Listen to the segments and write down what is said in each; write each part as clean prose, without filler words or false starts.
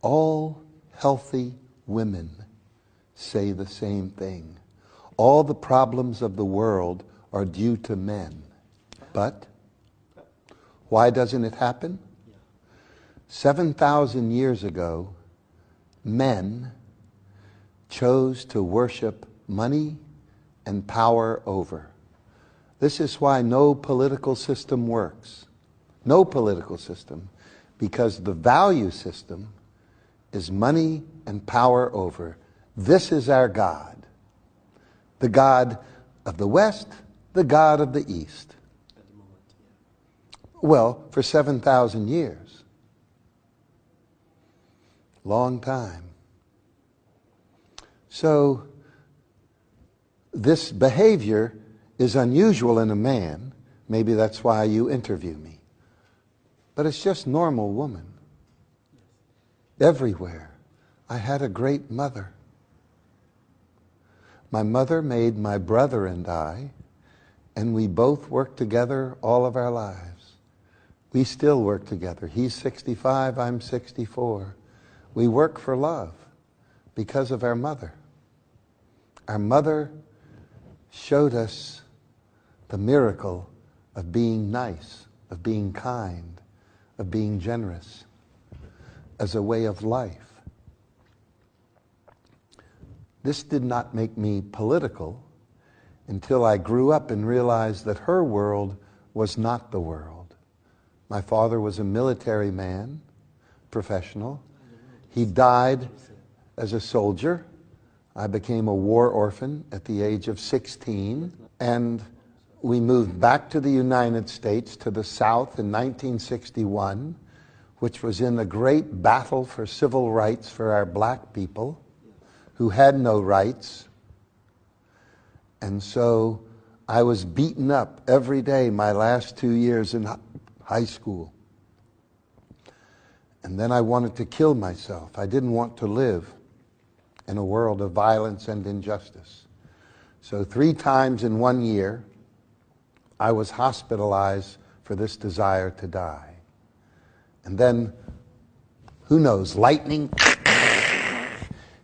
All healthy women say the same thing. All the problems of the world are due to men. But why doesn't it happen? 7,000 years ago, men chose to worship money and power over. This is why no political system works. No political system. Because the value system is money and power over. This is our God. The God of the West, the God of the East. Well, for 7,000 years. Long time. So, this behavior is unusual in a man. Maybe that's why you interview me. But it's just normal woman. Everywhere. I had a great mother. My mother made my brother and I, and we both worked together all of our lives. We still work together. He's 65, I'm 64. We work for love because of our mother. Our mother showed us the miracle of being nice, of being kind, of being generous as a way of life. This did not make me political until I grew up and realized that her world was not the world. My father was a military man, professional. He died as a soldier. I became a war orphan at the age of 16, and we moved back to the United States, to the South in 1961, which was in a great battle for civil rights for our black people who had no rights. And so I was beaten up every day my last 2 years in high school. And then I wanted to kill myself. I didn't want to live in a world of violence and injustice. So 3 times in 1 year, I was hospitalized for this desire to die. And then, who knows, lightning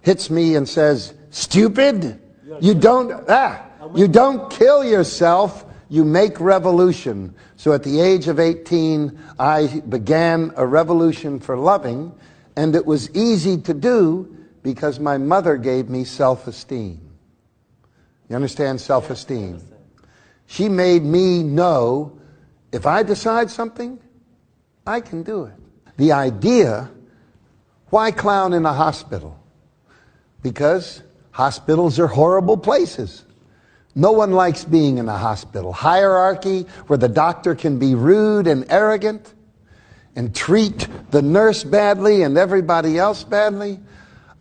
hits me and says, "Stupid, you don't kill yourself, you make revolution." So at the age of 18, I began a revolution for loving, and it was easy to do because my mother gave me self-esteem. You understand self-esteem? She made me know, if I decide something, I can do it. The idea, why clown in a hospital? Because hospitals are horrible places. No one likes being in a hospital. Hierarchy, where the doctor can be rude and arrogant and treat the nurse badly and everybody else badly.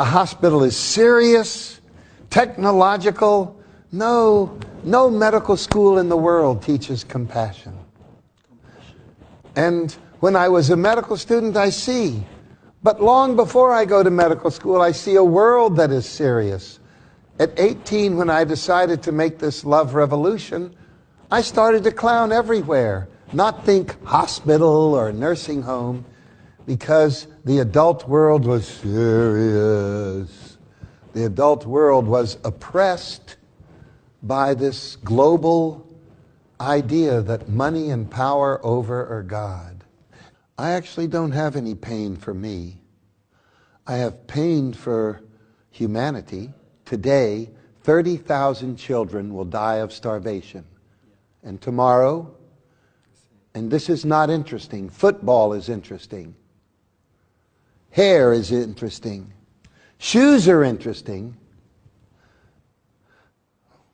A hospital is serious, technological. No medical school in the world teaches compassion. And when I was a medical student, I see. But long before I go to medical school, I see a world that is serious. At 18, when I decided to make this love revolution, I started to clown everywhere. Not think hospital or nursing home, because the adult world was serious. The adult world was oppressed by this global idea that money and power over are God. I actually don't have any pain for me. I have pain for humanity. Today, 30,000 children will die of starvation. And tomorrow, and this is not interesting, football is interesting. Hair is interesting. Shoes are interesting.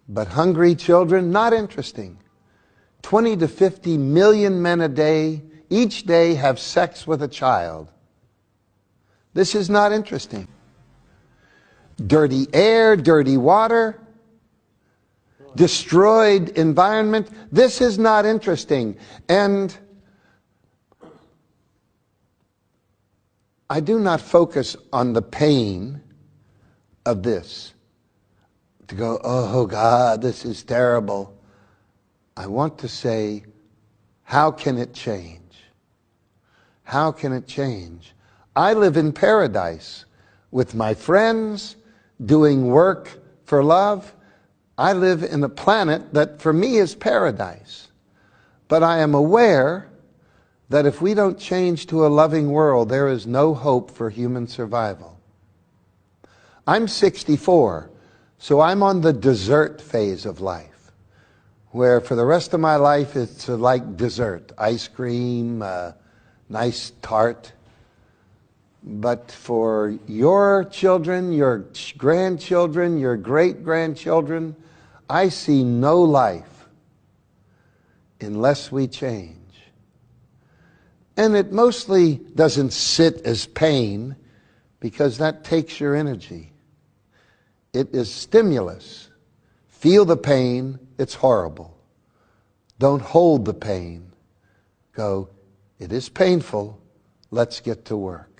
But hungry children, not interesting. 20 to 50 million men a day, each day, have sex with a child. This is not interesting. Dirty air, dirty water, destroyed environment. This is not interesting. And I do not focus on the pain of this. To go, oh God, this is terrible. I want to say, how can it change? How can it change? I live in paradise with my friends, doing work for love. I live in a planet that for me is paradise. But I am aware that if we don't change to a loving world, there is no hope for human survival. I'm 64, so I'm on the dessert phase of life, where for the rest of my life it's like dessert, ice cream, nice tart. But for your children, your grandchildren, your great-grandchildren, I see no life unless we change. And it mostly doesn't sit as pain, because that takes your energy. It is stimulus. Feel the pain, it's horrible. Don't hold the pain. Go, it is painful, let's get to work.